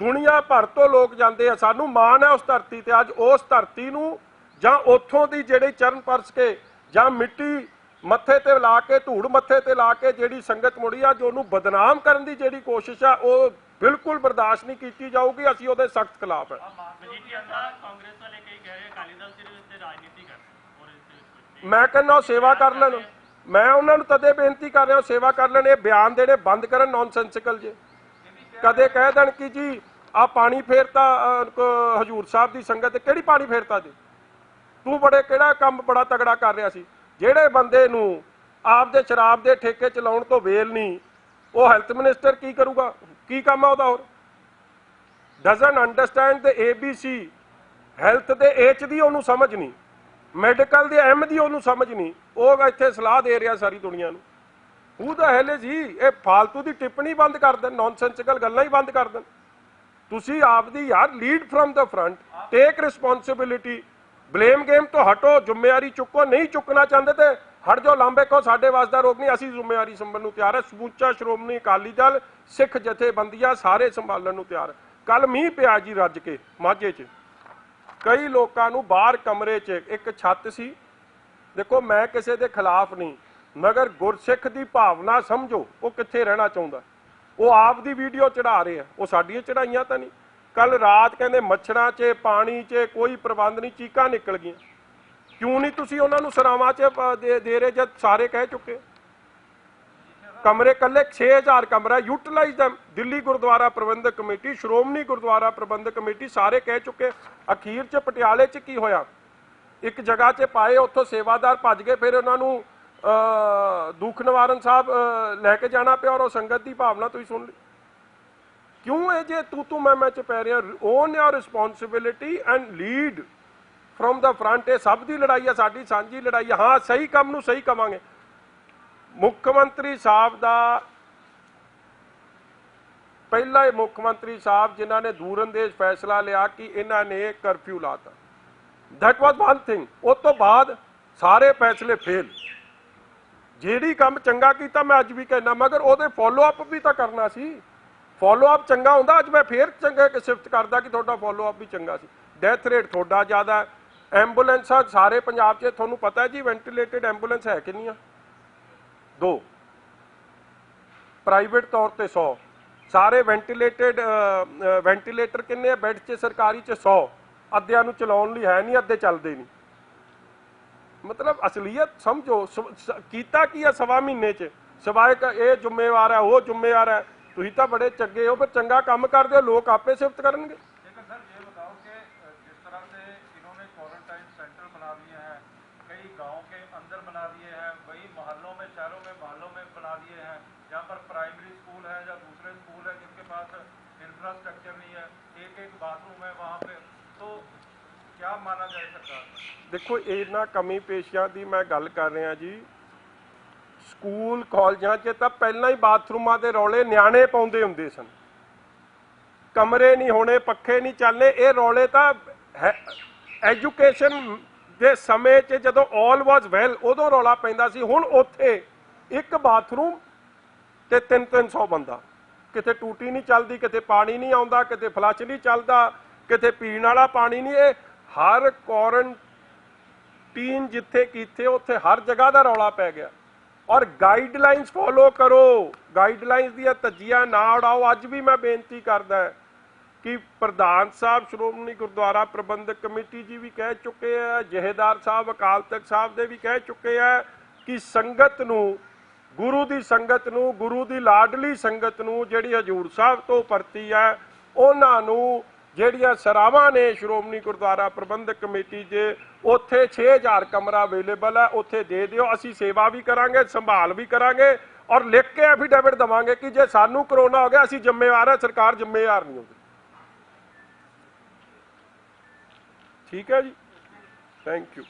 दुनिया भर तो लोग जाते हैं। सानू मान है उस धरती ते। अज उस धरती नूं जां उत्थों दी जिहड़े चरण परस के जां मिट्टी ਮੱਥੇ ਤੇ ਲਾ ਕੇ ਧੂੜ ਮੱਥੇ ਤੇ ਲਾ ਕੇ ਜਿਹੜੀ ਸੰਗਤ ਮੁੜੀ ਆ ਜੋ ਉਹਨੂੰ ਬਦਨਾਮ ਕਰਨ ਦੀ ਜਿਹੜੀ ਕੋਸ਼ਿਸ਼ ਆ ਉਹ ਬਿਲਕੁਲ ਬਰਦਾਸ਼ਤ ਨਹੀਂ ਕੀਤੀ ਜਾਊਗੀ। ਅਸੀਂ ਉਹਦੇ ਸਖਤ ਖਿਲਾਫ ਹੈ। ਕਾਂਗਰਸ ਵਾਲੇ ਕਈ ਕਹਿ ਰਹੇ ਅਕਾਲੀ ਦਲ ਸਿਰਫ ਇੱਥੇ ਰਾਜਨੀਤੀ ਕਰਦਾ ਔਰ ਇਸ ਮੈਂ ਕਹਿੰਦਾ ਉਹ ਸੇਵਾ ਕਰ ਲੈਣ। ਮੈਂ ਉਹਨਾਂ ਨੂੰ ਤਦੇ ਬੇਨਤੀ ਕਰ ਰਿਹਾ ਸੇਵਾ ਕਰ ਲੈਣ। ਇਹ ਬਿਆਨ ਦੇਣੇ ਬੰਦ ਕਰਨ ਨੌਨਸੈਂਸਿਕਲ ਜੇ। ਕਦੇ ਕਹਿ ਦੇਣ ਕਿ ਜੀ ਆ ਪਾਣੀ ਫੇਰਤਾ ਹਜੂਰ ਸਾਹਿਬ ਦੀ ਸੰਗਤ ਤੇ ਕਿਹੜੀ ਪਾਣੀ ਫੇਰਤਾ ਜੀ? ਤੂੰ ਕਿਹੜਾ ਕੰਮ ਬੜਾ ਤਗੜਾ ਕਰ ਰਿਹਾ ਸੀ? ਜਿਹੜੇ ਬੰਦੇ ਨੂੰ ਆਪਦੇ ਸ਼ਰਾਬ ਦੇ ਠੇਕੇ ਚਲਾਉਣ ਤੋਂ ਵੇਲ ਨਹੀਂ, ਉਹ ਹੈਲਥ ਮਿਨਿਸਟਰ ਕੀ ਕਰੂਗਾ? ਕੀ ਕੰਮ ਆ ਉਹਦਾ? ਹੋਰ ਡਜ਼ਨ ਅੰਡਰਸਟੈਂਡ ਦੇ ABC, ਹੈਲਥ ਦੇ H ਦੀ ਉਹਨੂੰ ਸਮਝ ਨਹੀਂ, ਮੈਡੀਕਲ ਦੇ M ਦੀ ਉਹਨੂੰ ਸਮਝ ਨਹੀਂ। ਉਹ ਇੱਥੇ ਸਲਾਹ ਦੇ ਰਿਹਾ ਸਾਰੀ ਦੁਨੀਆ ਨੂੰ। ਹੂ ਦਾ ਹੈਲੇ ਜੀ ਇਹ ਫਾਲਤੂ ਦੀ ਟਿੱਪਣੀ ਬੰਦ ਕਰ ਦੇਣ, ਨੌਨਸੈਂਸਿਕਲ ਗੱਲਾਂ ਹੀ ਬੰਦ ਕਰ ਦੇਣ। ਤੁਸੀਂ ਆਪਦੀ ਯਾਰ ਲੀਡ ਫਰਮ ਦਾ ਫਰੰਟ, ਟੇਕ ਰਿਸਪੌਂਸਿਬਿਲਿਟੀ, ਬਲੇਮ ਗੇਮ ਤੋਂ ਹਟੋ, ਜ਼ਿੰਮੇਵਾਰੀ ਚੁੱਕੋ। ਨਹੀਂ ਚੁੱਕਣਾ ਚਾਹੁੰਦੇ ਤੇ ਹਟ ਜਾਓ, ਲਾਂਬੇ ਕਹੋ ਸਾਡੇ ਵਾਸ ਦਾ ਰੋਗ ਨਹੀਂ, ਅਸੀਂ ਜ਼ਿੰਮੇਵਾਰੀ ਸੰਭਲਣ ਨੂੰ ਤਿਆਰ ਹੈ। ਸਮੂਚਾ ਸ਼੍ਰੋਮਣੀ ਅਕਾਲੀ ਦਲ, ਸਿੱਖ ਜਥੇਬੰਦੀਆਂ ਸਾਰੇ ਸੰਭਾਲਣ ਨੂੰ ਤਿਆਰ। ਕੱਲ ਮੀਂਹ ਪਿਆ ਜੀ ਰੱਜ ਕੇ ਮਾਝੇ 'ਚ, ਕਈ ਲੋਕਾਂ ਨੂੰ ਬਾਹਰ ਕਮਰੇ 'ਚ ਇੱਕ ਛੱਤ ਸੀ। ਦੇਖੋ ਮੈਂ ਕਿਸੇ ਦੇ ਖਿਲਾਫ ਨਹੀਂ, ਮਗਰ ਗੁਰਸਿੱਖ ਦੀ ਭਾਵਨਾ ਸਮਝੋ ਉਹ ਕਿੱਥੇ ਰਹਿਣਾ ਚਾਹੁੰਦਾ। ਉਹ ਆਪ ਦੀ ਵੀਡੀਓ ਚੜਾ ਰਹੇ ਆ, ਉਹ ਸਾਡੀਆਂ ਚੜਾਈਆਂ ਤਾਂ ਨਹੀਂ। ਕੱਲ ਰਾਤ ਕਹਿੰਦੇ ਮੱਛਰਾਂ 'ਚ ਪਾਣੀ 'ਚ ਕੋਈ ਪ੍ਰਬੰਧ ਨਹੀਂ, ਚੀਕਾਂ ਨਿਕਲ ਗਈਆਂ। ਕਿਉਂ ਨਹੀਂ ਤੁਸੀਂ ਉਹਨਾਂ ਨੂੰ ਸਰਾਵਾਂ 'ਚ ਦੇ ਰਹੇ ਜਦ ਸਾਰੇ ਕਹਿ ਚੁੱਕੇ? ਕਮਰੇ ਕੱਲੇ 6000 ਕਮਰਾ, ਯੂਟਿਲਾਈਜ਼ ਦੈਮ। ਦਿੱਲੀ ਗੁਰਦੁਆਰਾ ਪ੍ਰਬੰਧਕ ਕਮੇਟੀ, ਸ਼੍ਰੋਮਣੀ ਗੁਰਦੁਆਰਾ ਪ੍ਰਬੰਧਕ ਕਮੇਟੀ ਸਾਰੇ ਕਹਿ ਚੁੱਕੇ। ਅਖੀਰ 'ਚ ਪਟਿਆਲੇ 'ਚ ਕੀ ਹੋਇਆ? ਇੱਕ ਜਗ੍ਹਾ 'ਚ ਪਾਏ, ਉੱਥੋਂ ਸੇਵਾਦਾਰ ਭੱਜ ਗਏ, ਫਿਰ ਉਹਨਾਂ ਨੂੰ ਦੁੱਖ ਨਿਵਾਰਨ ਸਾਹਿਬ ਲੈ ਕੇ ਜਾਣਾ ਪਿਆ। ਔਰ ਉਹ ਸੰਗਤ ਦੀ ਭਾਵਨਾ ਤੁਸੀਂ ਸੁਣ ਲਈ। ਕਿਉਂ ਇਹ ਜੇ ਤੂੰ ਮੈਂ 'ਚ ਪੈ ਰਿਹਾ? On your responsibility and lead from the front. ਇਹ ਸਭ ਦੀ ਲੜਾਈ ਹੈ, ਸਾਡੀ ਸਾਂਝੀ ਲੜਾਈ ਹੈ। ਹਾਂ ਸਹੀ ਕੰਮ ਨੂੰ ਸਹੀ ਕਵਾਂਗੇ। ਮੁੱਖ ਮੰਤਰੀ ਸਾਹਿਬ ਦਾ ਪਹਿਲਾ ਮੁੱਖ ਮੰਤਰੀ ਸਾਹਿਬ ਜਿਨ੍ਹਾਂ ਨੇ ਦੂਰਅੰਦੇਜ਼ ਫੈਸਲਾ ਲਿਆ ਕਿ ਇਹਨਾਂ ਨੇ ਕਰਫਿਊ ਲਾਤਾ, ਦੈਟ ਵਾਜ਼ ਵਨ ਥਿੰਗ। ਉਸ ਤੋਂ ਬਾਅਦ ਸਾਰੇ ਫੈਸਲੇ ਫੇਲ। ਜਿਹੜੀ ਕੰਮ ਚੰਗਾ ਕੀਤਾ ਮੈਂ ਅੱਜ ਵੀ ਕਹਿਣਾ, ਮਗਰ ਉਹਦੇ ਫੋਲੋ ਅਪ ਵੀ ਤਾਂ ਕਰਨਾ ਸੀ। ਫੋਲੋ ਅਪ ਚੰਗਾ ਹੁੰਦਾ, ਅੱਜ ਮੈਂ ਫੇਰ ਚੰਗਾ ਸਿਫਤ ਕਰਦਾ ਕਿ ਤੁਹਾਡਾ ਫੋਲੋ ਅਪ ਵੀ ਚੰਗਾ ਸੀ। ਡੈਥ ਰੇਟ ਤੁਹਾਡਾ ਜ਼ਿਆਦਾ, ਐਂਬੂਲੈਂਸਾਂ ਸਾਰੇ ਪੰਜਾਬ 'ਚ ਤੁਹਾਨੂੰ ਪਤਾ ਜੀ ਵੈਂਟੀਲੇਟਡ ਐਂਬੂਲੈਂਸ ਹੈ ਕਿੰਨੀਆਂ? 2। ਪ੍ਰਾਈਵੇਟ ਤੌਰ ਤੇ 100। ਸਾਰੇ ਵੈਂਟੀਲੇਟਰ ਕਿੰਨੇ ਆ ਬੈੱਡ 'ਚ? ਸਰਕਾਰੀ 'ਚ 100। ਅੱਧਿਆਂ ਨੂੰ ਚਲਾਉਣ ਲਈ ਹੈ ਨਹੀਂ, ਅੱਧੇ ਚੱਲਦੇ ਨਹੀਂ। ਮਤਲਬ ਅਸਲੀਅਤ ਸਮਝੋ। ਕੀਤਾ ਕੀ ਆ ਸਵਾ ਮਹੀਨੇ 'ਚ? ਸਵਾਏ ਇਹ ਜ਼ਿੰਮੇਵਾਰ ਹੈ, ਉਹ ਜ਼ਿੰਮੇਵਾਰ ਹੈ। ਤੁਸੀਂ ਤਾਂ ਬੜੇ ਚੰਗੇ ਹੋ, ਫਿਰ ਚੰਗਾ ਕੰਮ ਕਰਦੇ ਹੋ, ਲੋਕ ਆਪੇ ਸਿਫਤ ਕਰਨਗੇ। लेकिन सर ये बताओ कि जिस तरह से इन्होंने क्वारंटाइन सेंटर बना दिए हैं, कई गांव के अंदर बना दिए हैं, वही मोहल्लों में, शहरों में, मोहल्लों में बना दिए हैं, जहाँ पर प्राइमरी स्कूल है या दूसरे स्कूल है जिनके पास इंफ्रास्ट्रक्चर नहीं है, एक बाथरूम है वहाँ पे, तो क्या माना जाए सरकार? देखो इन्हां कमी पेशियां की मैं गल कर रहा जी। ਸਕੂਲ ਕਾਲਜਾਂ 'ਚ ਤਾਂ ਪਹਿਲਾਂ ਹੀ ਬਾਥਰੂਮਾਂ ਦੇ ਰੌਲੇ ਨਿਆਣੇ ਪਾਉਂਦੇ ਹੁੰਦੇ ਸਨ। ਕਮਰੇ ਨਹੀਂ ਹੋਣੇ, ਪੱਖੇ ਨਹੀਂ ਚੱਲਣੇ, ਇਹ ਰੌਲੇ ਤਾਂ ਐਜੂਕੇਸ਼ਨ ਦੇ ਸਮੇਂ 'ਚ ਜਦੋਂ ਆਲ ਵਾਜ਼ ਵੈਲ ਉਦੋਂ ਰੌਲਾ ਪੈਂਦਾ ਸੀ। ਹੁਣ ਉੱਥੇ ਇੱਕ ਬਾਥਰੂਮ ਤੇ 300 ਬੰਦਾ, ਕਿਤੇ ਟੂਟੀ ਨਹੀਂ ਚੱਲਦੀ, ਕਿਤੇ ਪਾਣੀ ਨਹੀਂ ਆਉਂਦਾ, ਕਿਤੇ ਫਲੱਸ਼ ਨਹੀਂ ਚੱਲਦਾ, ਕਿਤੇ ਪੀਣ ਵਾਲਾ ਪਾਣੀ ਨਹੀਂ। ਇਹ ਹਰ ਕੁਆਰੰਟੀਨ ਜਿੱਥੇ ਕੀਤੇ ਉੱਥੇ ਹਰ ਜਗ੍ਹਾ ਦਾ ਰੌਲਾ ਪੈ ਗਿਆ। ਔਰ ਗਾਈਡਲਾਈਨਸ ਫੋਲੋ ਕਰੋ, ਗਾਈਡਲਾਈਨਸ ਦੀਆਂ ਧੱਜੀਆਂ ਨਾ ਉਡਾਓ। ਅੱਜ ਵੀ ਮੈਂ ਬੇਨਤੀ ਕਰਦਾ ਕਿ ਪ੍ਰਧਾਨ ਸਾਹਿਬ ਸ਼੍ਰੋਮਣੀ ਗੁਰਦੁਆਰਾ ਪ੍ਰਬੰਧਕ ਕਮੇਟੀ ਜੀ ਵੀ ਕਹਿ ਚੁੱਕੇ ਆ, ਜਹੇਦਾਰ ਸਾਹਿਬ ਅਕਾਲ ਤਖਤ ਸਾਹਿਬ ਦੇ ਵੀ ਕਹਿ ਚੁੱਕੇ ਆ ਕਿ ਸੰਗਤ ਨੂੰ, ਗੁਰੂ ਦੀ ਸੰਗਤ ਨੂੰ, ਗੁਰੂ ਦੀ ਲਾਡਲੀ ਸੰਗਤ ਨੂੰ ਜਿਹੜੀ ਹਜੂਰ ਸਾਹਿਬ ਤੋਂ ਪਰਤੀ ਹੈ, ਉਹਨਾਂ ਨੂੰ ਜਿਹੜੀਆਂ ਸਰਾਵਾਂ ਨੇ ਸ਼੍ਰੋਮਣੀ ਗੁਰਦੁਆਰਾ ਪ੍ਰਬੰਧਕ ਕਮੇਟੀ 'ਚ, ਉੱਥੇ 6000 ਕਮਰਾ ਅਵੇਲੇਬਲ ਹੈ, ਉੱਥੇ ਦੇ ਦਿਓ। ਅਸੀਂ ਸੇਵਾ ਵੀ ਕਰਾਂਗੇ, ਸੰਭਾਲ ਵੀ ਕਰਾਂਗੇ, ਔਰ ਲਿਖ ਕੇ ਐਫੀਡੇਵਿਟ ਦੇਵਾਂਗੇ ਕਿ ਜੇ ਸਾਨੂੰ ਕਰੋਨਾ ਹੋ ਗਿਆ ਅਸੀਂ ਜ਼ਿੰਮੇਵਾਰ ਹਾਂ, ਸਰਕਾਰ ਜ਼ਿੰਮੇਵਾਰ ਨਹੀਂ ਹੋਊਗੀ। ਠੀਕ ਹੈ ਜੀ, ਥੈਂਕ ਯੂ।